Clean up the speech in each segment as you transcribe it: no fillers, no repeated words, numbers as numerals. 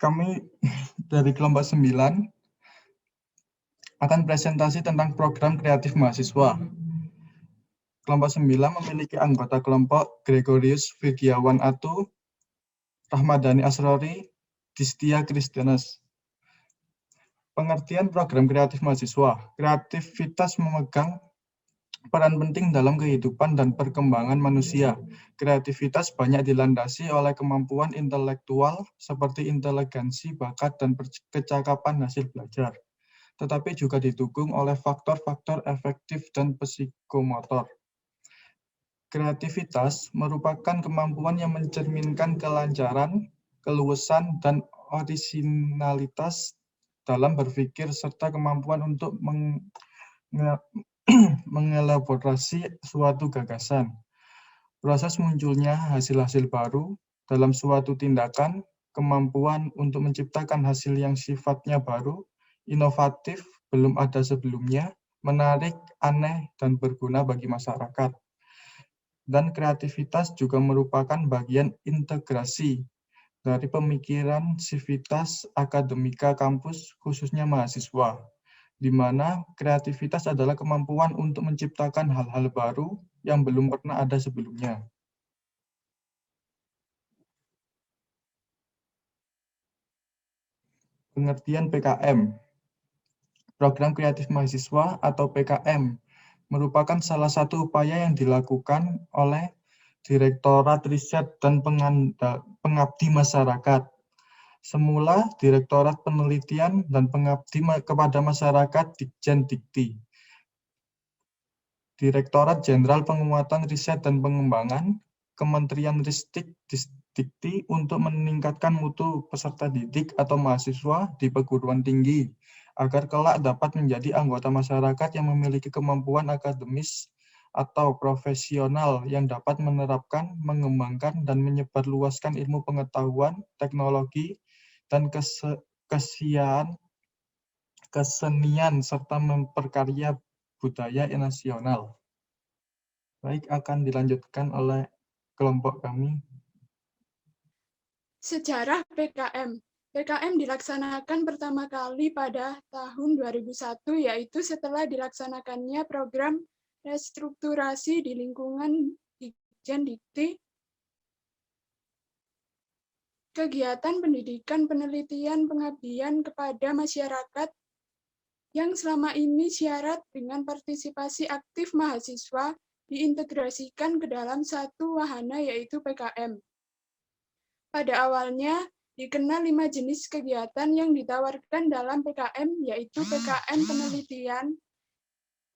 Kami dari kelompok 9 akan presentasi tentang program kreatif mahasiswa. Kelompok 9 memiliki anggota kelompok Gregorius Vigiawan Atu, Rahmadani Asrori, Distia Kristianes. Pengertian program kreatif mahasiswa. Kreativitas memegang peran penting dalam kehidupan dan perkembangan manusia. Kreativitas banyak dilandasi oleh kemampuan intelektual seperti inteligensi, bakat, dan kecakapan hasil belajar, tetapi juga didukung oleh faktor-faktor efektif dan psikomotor. Kreativitas merupakan kemampuan yang mencerminkan kelancaran, keluasan, dan orisinalitas dalam berpikir serta kemampuan untuk mengelaborasi suatu gagasan. Proses munculnya hasil-hasil baru dalam suatu tindakan, kemampuan untuk menciptakan hasil yang sifatnya baru, inovatif, belum ada sebelumnya, menarik, aneh, dan berguna bagi masyarakat. Dan kreativitas juga merupakan bagian integrasi dari pemikiran sivitas akademika kampus, khususnya mahasiswa, di mana kreativitas adalah kemampuan untuk menciptakan hal-hal baru yang belum pernah ada sebelumnya. Pengertian PKM. Program Kreatif Mahasiswa atau PKM merupakan salah satu upaya yang dilakukan oleh Direktorat Riset dan Pengabdi Masyarakat. Semula Direktorat Penelitian dan Pengabdi kepada Masyarakat Ditjen Dikti. Direktorat Jenderal Penguatan Riset dan Pengembangan, Kementerian Ristek Dikti untuk meningkatkan mutu peserta didik atau mahasiswa di perguruan tinggi, agar kelak dapat menjadi anggota masyarakat yang memiliki kemampuan akademis atau profesional yang dapat menerapkan, mengembangkan, dan menyebarluaskan ilmu pengetahuan, teknologi, dan kesenian, serta memperkarya budaya nasional. Baik, akan dilanjutkan oleh kelompok kami. Sejarah PKM. PKM dilaksanakan pertama kali pada tahun 2001, yaitu setelah dilaksanakannya program restrukturasi di lingkungan Ditjen Dikti. Kegiatan pendidikan, penelitian, pengabdian kepada masyarakat yang selama ini syarat dengan partisipasi aktif mahasiswa diintegrasikan ke dalam satu wahana, yaitu PKM. Pada awalnya, dikenal 5 jenis kegiatan yang ditawarkan dalam PKM, yaitu PKM penelitian,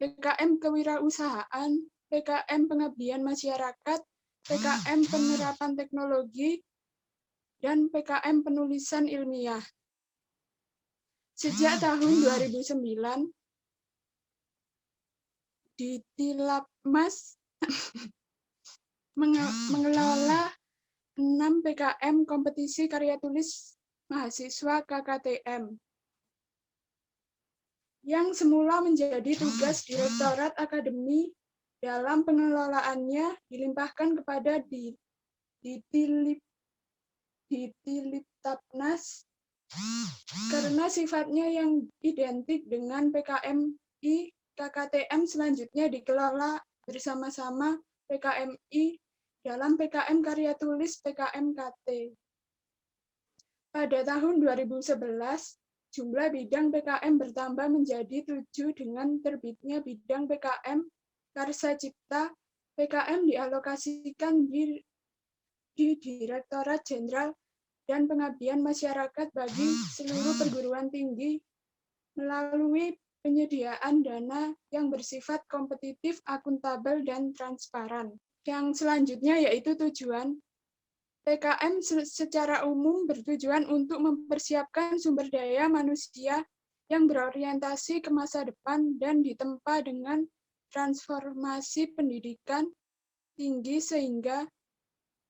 PKM kewirausahaan, PKM pengabdian masyarakat, PKM penerapan teknologi, dan PKM penulisan ilmiah. Sejak tahun 2009, Ditilabmas mengelola 6 PKM kompetisi karya tulis mahasiswa KKTM yang semula menjadi tugas Direktorat Akademi. Dalam pengelolaannya dilimpahkan kepada Ditilabmas karena sifatnya yang identik dengan PKMI. KKTM selanjutnya dikelola bersama-sama PKMI dalam PKM karya tulis PKMKT. Pada tahun 2011, jumlah bidang PKM bertambah menjadi 7 dengan terbitnya bidang PKM Karsa Cipta. PKM dialokasikan di Direktorat Jenderal dan Pengabdian Masyarakat bagi seluruh perguruan tinggi melalui penyediaan dana yang bersifat kompetitif, akuntabel, dan transparan. Yang selanjutnya yaitu tujuan. PKM secara umum bertujuan untuk mempersiapkan sumber daya manusia yang berorientasi ke masa depan dan ditempa dengan transformasi pendidikan tinggi sehingga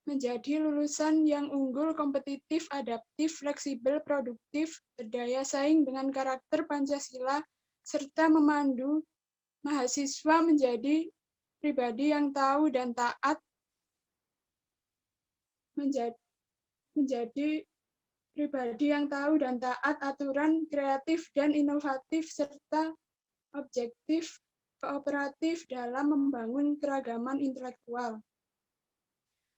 menjadi lulusan yang unggul, kompetitif, adaptif, fleksibel, produktif, berdaya saing dengan karakter Pancasila, serta memandu mahasiswa menjadi pribadi yang tahu dan taat, menjadi pribadi yang tahu dan taat aturan, kreatif dan inovatif, serta objektif, kooperatif dalam membangun keragaman intelektual.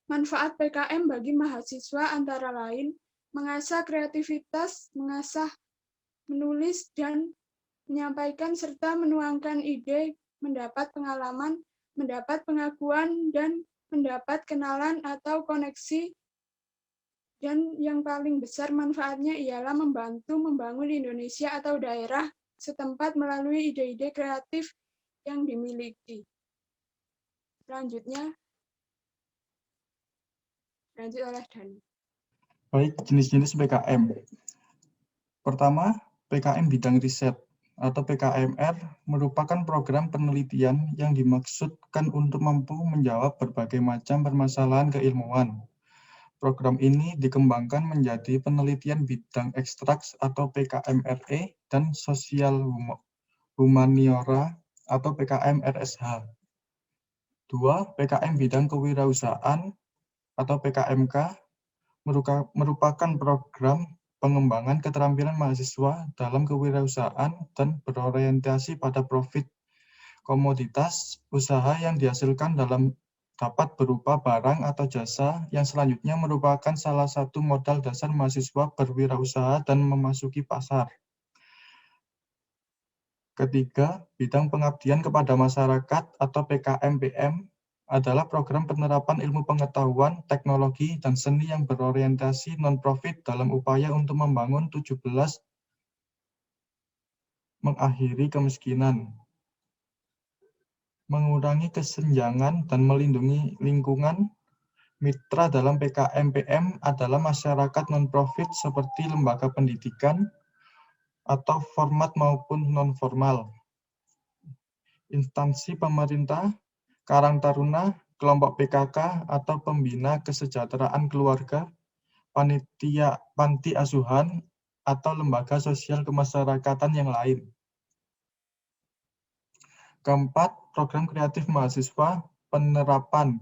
Manfaat PKM bagi mahasiswa antara lain mengasah kreativitas, mengasah menulis dan menyampaikan serta menuangkan ide, mendapat pengalaman, mendapat pengakuan, dan mendapat kenalan atau koneksi. Dan yang paling besar manfaatnya ialah membantu membangun Indonesia atau daerah setempat melalui ide-ide kreatif yang dimiliki. Selanjutnya, lanjut oleh Dani. Baik, jenis-jenis PKM. Pertama, PKM bidang riset atau PKMR merupakan program penelitian yang dimaksudkan untuk mampu menjawab berbagai macam permasalahan keilmuan. Program ini dikembangkan menjadi penelitian bidang ekstrak atau PKMRE dan sosial humaniora atau PKM-RSH. 2. PKM bidang kewirausahaan atau PKMK merupakan program pengembangan keterampilan mahasiswa dalam kewirausahaan dan berorientasi pada profit. Komoditas usaha yang dihasilkan dapat berupa barang atau jasa yang selanjutnya merupakan salah satu modal dasar mahasiswa berwirausaha dan memasuki pasar. Ketiga, bidang pengabdian kepada masyarakat atau PKM-PM adalah program penerapan ilmu pengetahuan, teknologi, dan seni yang berorientasi non-profit dalam upaya untuk membangun 17 mengakhiri kemiskinan, mengurangi kesenjangan, dan melindungi lingkungan. Mitra dalam PKM-PM adalah masyarakat non-profit seperti lembaga pendidikan atau formal maupun non-formal, instansi pemerintah, Karang Taruna, kelompok PKK atau pembina kesejahteraan keluarga, panitia panti asuhan, atau lembaga sosial kemasyarakatan yang lain. Keempat, program kreatif mahasiswa penerapan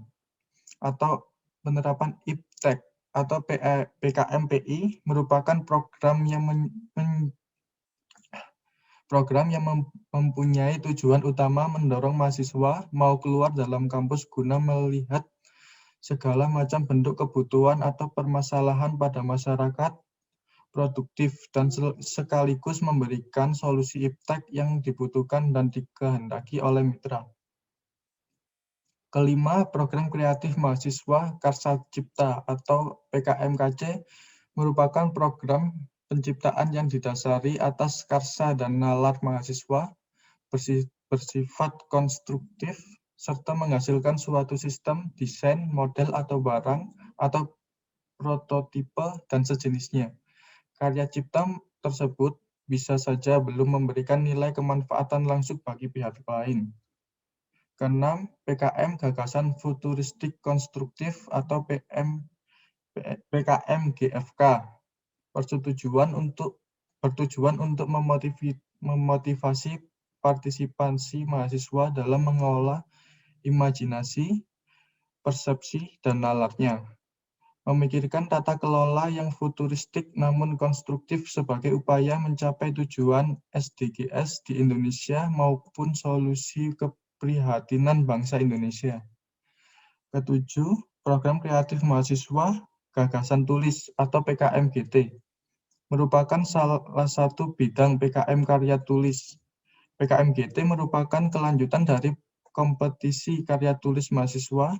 IPTEK atau PKMPI merupakan program yang mempunyai tujuan utama mendorong mahasiswa mau keluar dalam kampus guna melihat segala macam bentuk kebutuhan atau permasalahan pada masyarakat, produktif, dan sekaligus memberikan solusi IPTEK yang dibutuhkan dan dikehendaki oleh mitra. Kelima, program kreatif mahasiswa Karsa Cipta atau PKMKC merupakan program penciptaan yang didasari atas karsa dan nalar mahasiswa, bersifat konstruktif, serta menghasilkan suatu sistem, desain, model atau barang, atau prototipe, dan sejenisnya. Karya cipta tersebut bisa saja belum memberikan nilai kemanfaatan langsung bagi pihak lain. Keenam, PKM Gagasan Futuristik Konstruktif atau PKM GFK bertujuan untuk memotivasi partisipasi mahasiswa dalam mengelola imajinasi, persepsi, dan nalarnya. Memikirkan tata kelola yang futuristik namun konstruktif sebagai upaya mencapai tujuan SDGs di Indonesia maupun solusi keprihatinan bangsa Indonesia. Ketujuh, program kreatif mahasiswa Gagasan Tulis atau PKMGT merupakan salah satu bidang PKM karya tulis. PKMGT merupakan kelanjutan dari kompetisi karya tulis mahasiswa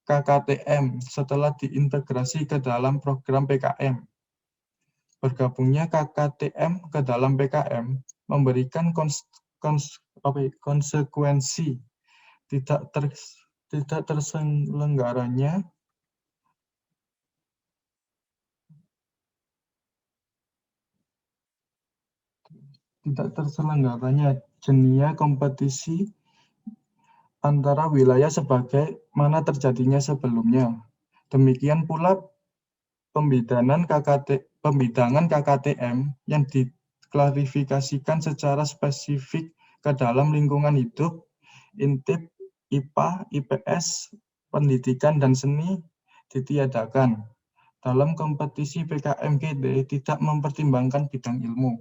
KKTM setelah diintegrasi ke dalam program PKM. Bergabungnya KKTM ke dalam PKM memberikan konsekuensi tidak terselenggaranya jenia kompetisi antara wilayah sebagaimana terjadinya sebelumnya. Demikian pula pembidangan KKTM yang diklarifikasikan secara spesifik ke dalam lingkungan hidup, intip, IPA, IPS, pendidikan, dan seni ditiadakan. dalam kompetisi PKMGD tidak mempertimbangkan bidang ilmu.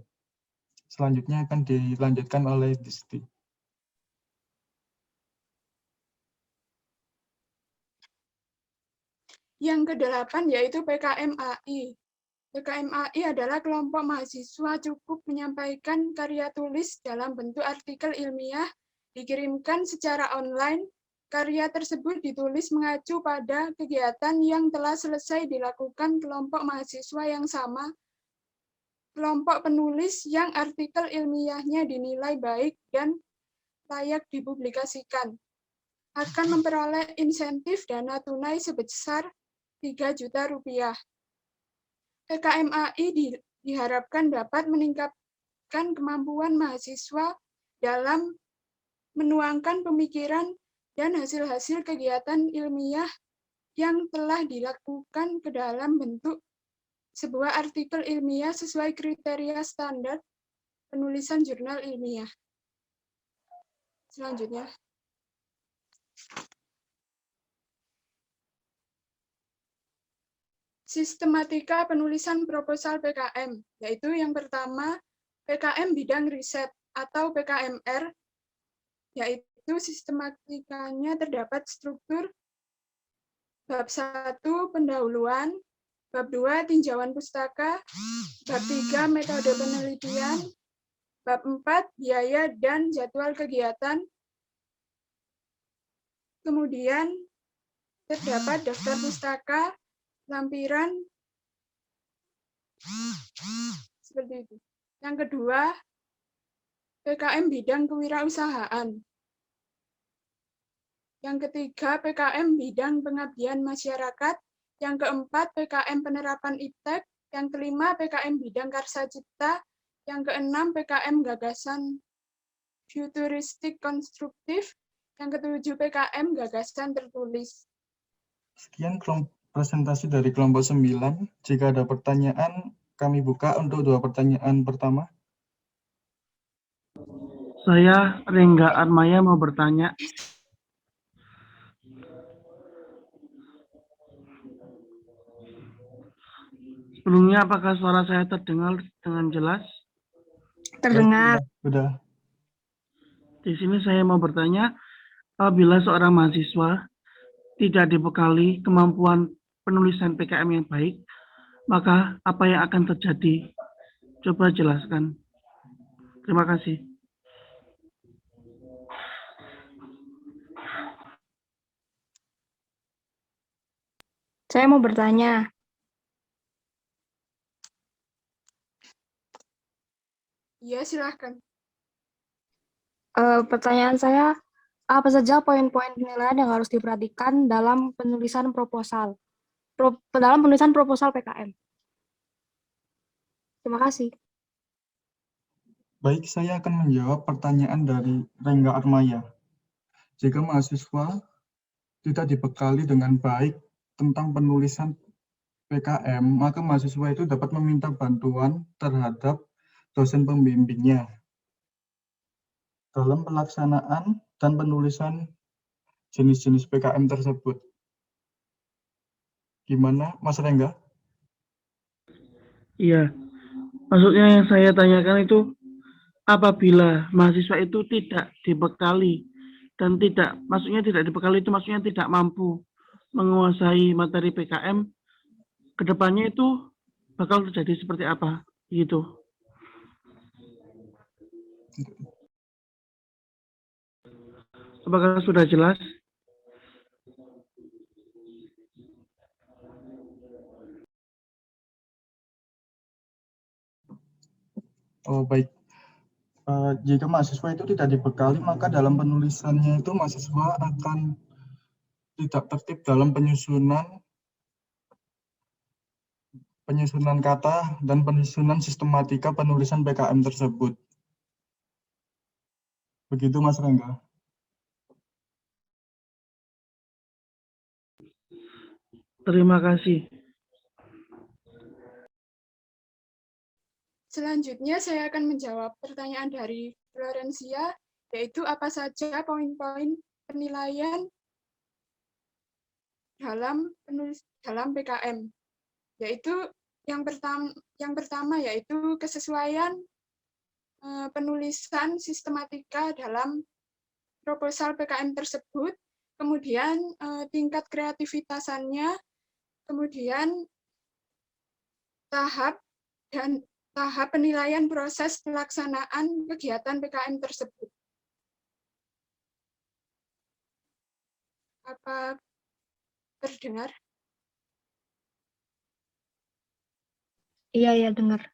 Selanjutnya akan dilanjutkan oleh Disti. Yang ke-8 yaitu PKMAI. PKMAI adalah kelompok mahasiswa cukup menyampaikan karya tulis dalam bentuk artikel ilmiah, dikirimkan secara online. Karya tersebut ditulis mengacu pada kegiatan yang telah selesai dilakukan kelompok mahasiswa yang sama. Kelompok penulis yang artikel ilmiahnya dinilai baik dan layak dipublikasikan akan memperoleh insentif dana tunai sebesar 3 juta rupiah. PKMAI diharapkan dapat meningkatkan kemampuan mahasiswa dalam menuangkan pemikiran dan hasil-hasil kegiatan ilmiah yang telah dilakukan ke dalam bentuk sebuah artikel ilmiah sesuai kriteria standar penulisan jurnal ilmiah. Selanjutnya. Sistematika penulisan proposal PKM, yaitu yang pertama PKM bidang riset atau PKMR, yaitu sistematikanya terdapat struktur bab 1 pendahuluan, bab 2 tinjauan pustaka, bab 3 metode penelitian, bab 4 biaya dan jadwal kegiatan, kemudian terdapat daftar pustaka, lampiran, seperti itu. Yang kedua, PKM bidang kewirausahaan. Yang ketiga, PKM bidang pengabdian masyarakat. Yang keempat, PKM penerapan iptek. Yang kelima, PKM bidang karsa cipta. Yang keenam, PKM gagasan futuristik konstruktif. Yang ketujuh, PKM gagasan tertulis. Sekian presentasi dari kelompok 9. Jika ada pertanyaan, kami buka untuk 2 pertanyaan pertama. Saya Rengga Armaya mau bertanya. Sebelumnya apakah suara saya terdengar dengan jelas? Terdengar. Sudah. Di sini saya mau bertanya, apabila seorang mahasiswa tidak dibekali kemampuan penulisan PKM yang baik, maka apa yang akan terjadi? Coba jelaskan. Terima kasih. Saya mau bertanya. Iya, silahkan. Pertanyaan saya, apa saja poin-poin penilaian yang harus diperhatikan dalam penulisan proposal? Dalam penulisan proposal PKM. Terima kasih. Baik, saya akan menjawab pertanyaan dari Rengga Armaya. Jika mahasiswa tidak dibekali dengan baik tentang penulisan PKM, maka mahasiswa itu dapat meminta bantuan terhadap dosen pembimbingnya dalam pelaksanaan dan penulisan jenis-jenis PKM tersebut. Gimana, Mas Rengga? Iya, maksudnya yang saya tanyakan itu, apabila mahasiswa itu tidak dibekali dan maksudnya tidak dibekali itu maksudnya tidak mampu menguasai materi PKM, kedepannya itu bakal terjadi seperti apa gitu. Apakah sudah jelas? Oh, baik. Jika mahasiswa itu tidak dibekali, maka dalam penulisannya itu mahasiswa akan tidak tertib dalam penyusunan kata dan penyusunan sistematika penulisan PKM tersebut. Begitu, Mas Rengga. Terima kasih. Selanjutnya saya akan menjawab pertanyaan dari Florencia, yaitu apa saja poin-poin penilaian dalam PKM. yaitu yang pertama yaitu kesesuaian penulisan sistematika dalam proposal PKM tersebut, kemudian tingkat kreativitasannya, kemudian tahap penilaian proses pelaksanaan kegiatan PKM tersebut. Apa terdengar? Iya, dengar.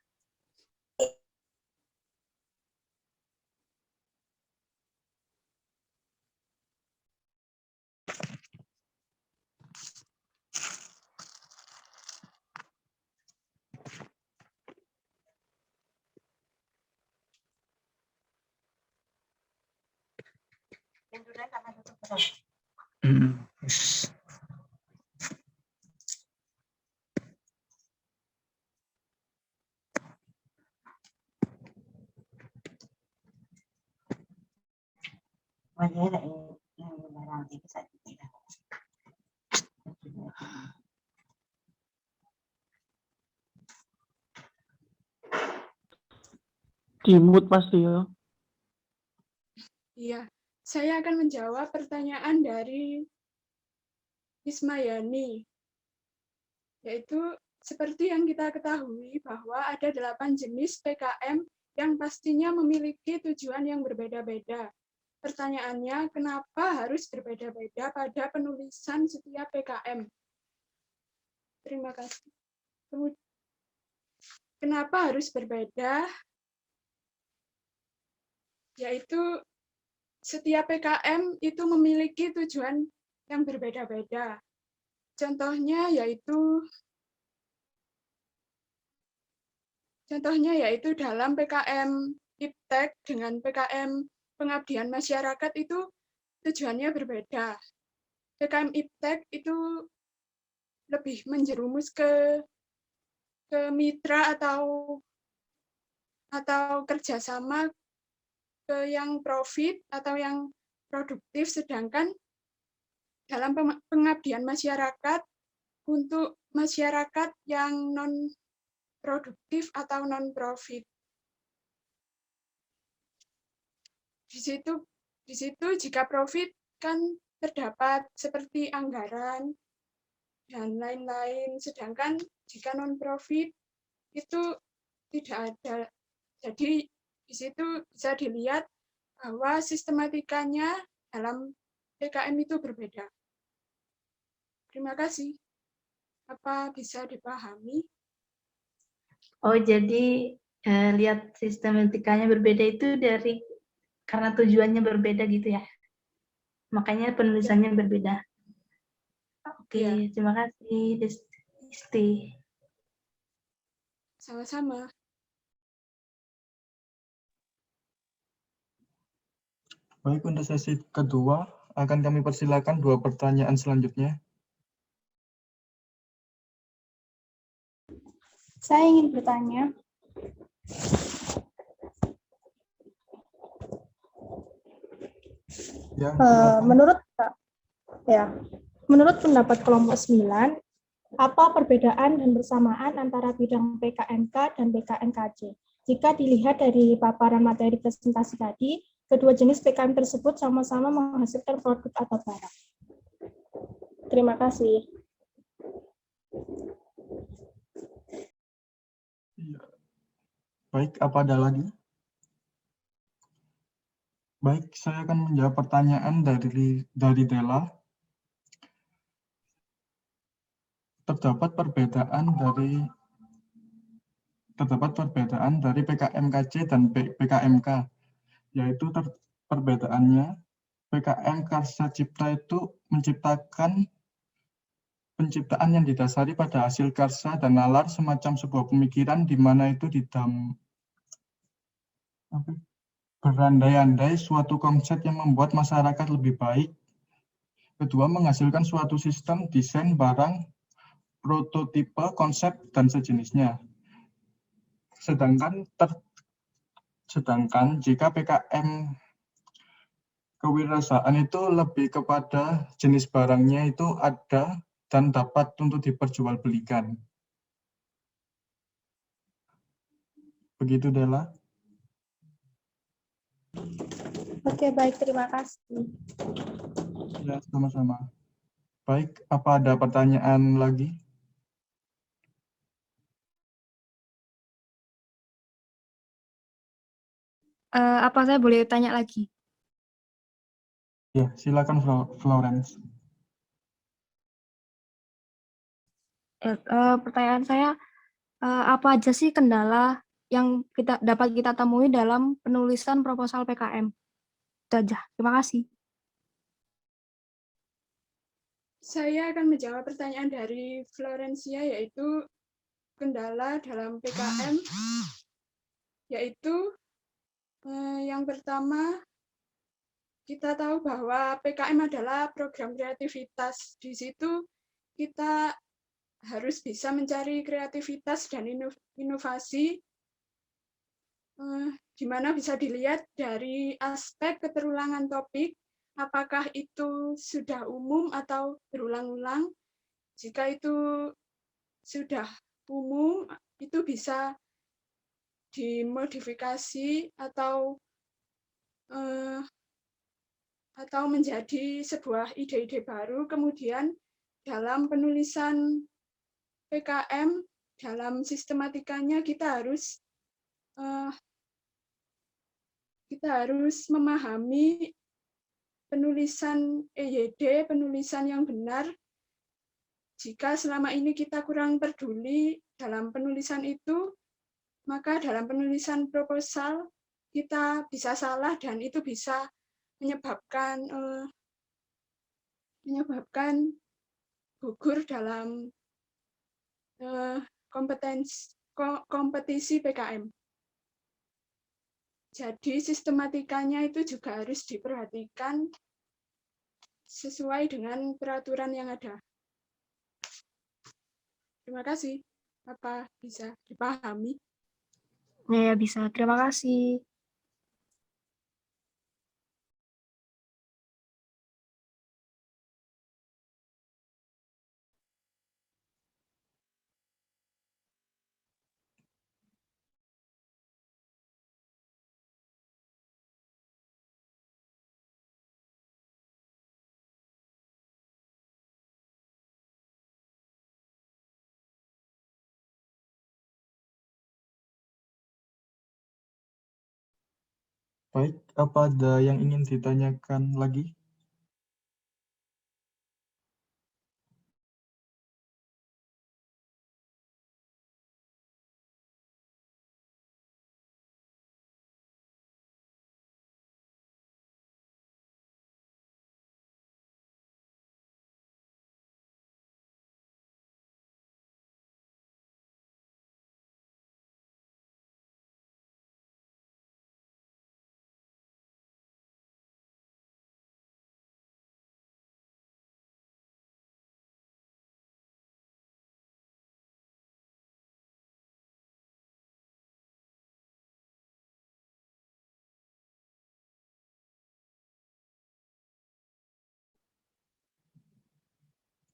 Dimut pasti ya. Iya, saya akan menjawab pertanyaan dari Ismayani, yaitu seperti yang kita ketahui bahwa ada 8 jenis PKM yang pastinya memiliki tujuan yang berbeda-beda. Pertanyaannya, kenapa harus berbeda-beda pada penulisan setiap PKM? Terima kasih. Kenapa harus berbeda? Yaitu setiap PKM itu memiliki tujuan yang berbeda-beda. Contohnya yaitu dalam PKM IPTEK dengan PKM pengabdian masyarakat itu tujuannya berbeda. PKM IPTEK itu lebih menjerumus ke mitra atau kerjasama ke yang profit atau yang produktif, sedangkan dalam pengabdian masyarakat untuk masyarakat yang non produktif atau non profit. Di situ jika profit kan terdapat seperti anggaran dan lain-lain, sedangkan jika non profit itu tidak ada. Jadi di situ bisa dilihat bahwa sistematikanya dalam PKM itu berbeda. Terima kasih. Apa bisa dipahami? Oh, jadi lihat sistematikanya berbeda itu karena tujuannya berbeda gitu ya. Makanya penulisannya berbeda. Oke, terima kasih, Desti. Sama-sama. Baik, untuk sesi kedua akan kami persilakan 2 pertanyaan selanjutnya. Saya ingin bertanya. Ya, Menurut pendapat kelompok 9, apa perbedaan dan bersamaan antara bidang PKMK dan PKMKJ? Jika dilihat dari paparan materi presentasi tadi, kedua jenis PKM tersebut sama-sama menghasilkan produk atau barang. Terima kasih. Baik, apa ada lagi? Baik, saya akan menjawab pertanyaan dari Della. Terdapat perbedaan dari PKMKJ dan PKMK, yaitu perbedaannya PKM Karsa Cipta itu menciptakan penciptaan yang didasari pada hasil karsa dan nalar, semacam sebuah pemikiran di mana itu berandai-andai suatu konsep yang membuat masyarakat lebih baik. Kedua, menghasilkan suatu sistem desain barang, prototipe, konsep, dan sejenisnya. Sedangkan jika PKM kewirausahaan itu lebih kepada jenis barangnya itu ada dan dapat untuk diperjualbelikan. Begitu, Della. Oke, baik. Terima kasih. Ya, sama-sama. Baik, apa ada pertanyaan lagi? Apa saya boleh tanya lagi? Ya, silakan Florence. Pertanyaan saya, apa aja sih kendala yang dapat kita temui dalam penulisan proposal PKM? Itu aja. Terima kasih. Saya akan menjawab pertanyaan dari Florencia, yaitu kendala dalam PKM, yaitu yang pertama, kita tahu bahwa PKM adalah program kreativitas. Di situ kita harus bisa mencari kreativitas dan inovasi, di mana bisa dilihat dari aspek keterulangan topik, apakah itu sudah umum atau berulang-ulang. Jika itu sudah umum, itu bisa dimodifikasi atau menjadi sebuah ide-ide baru. Kemudian dalam penulisan PKM, dalam sistematikanya kita harus memahami penulisan EYD, penulisan yang benar. Jika selama ini kita kurang peduli dalam penulisan itu, maka dalam penulisan proposal kita bisa salah dan itu bisa menyebabkan gugur dalam kompetisi PKM. Jadi sistematikanya itu juga harus diperhatikan sesuai dengan peraturan yang ada. Terima kasih. Apa bisa dipahami? Ya, bisa. Terima kasih. Baik, apa ada yang ingin ditanyakan lagi?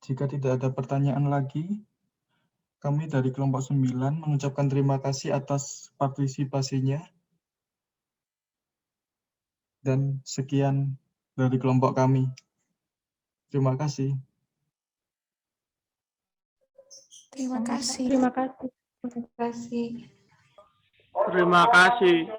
Jika tidak ada pertanyaan lagi, kami dari kelompok 9 mengucapkan terima kasih atas partisipasinya. Dan sekian dari kelompok kami. Terima kasih. Terima kasih. Terima kasih. Terima kasih.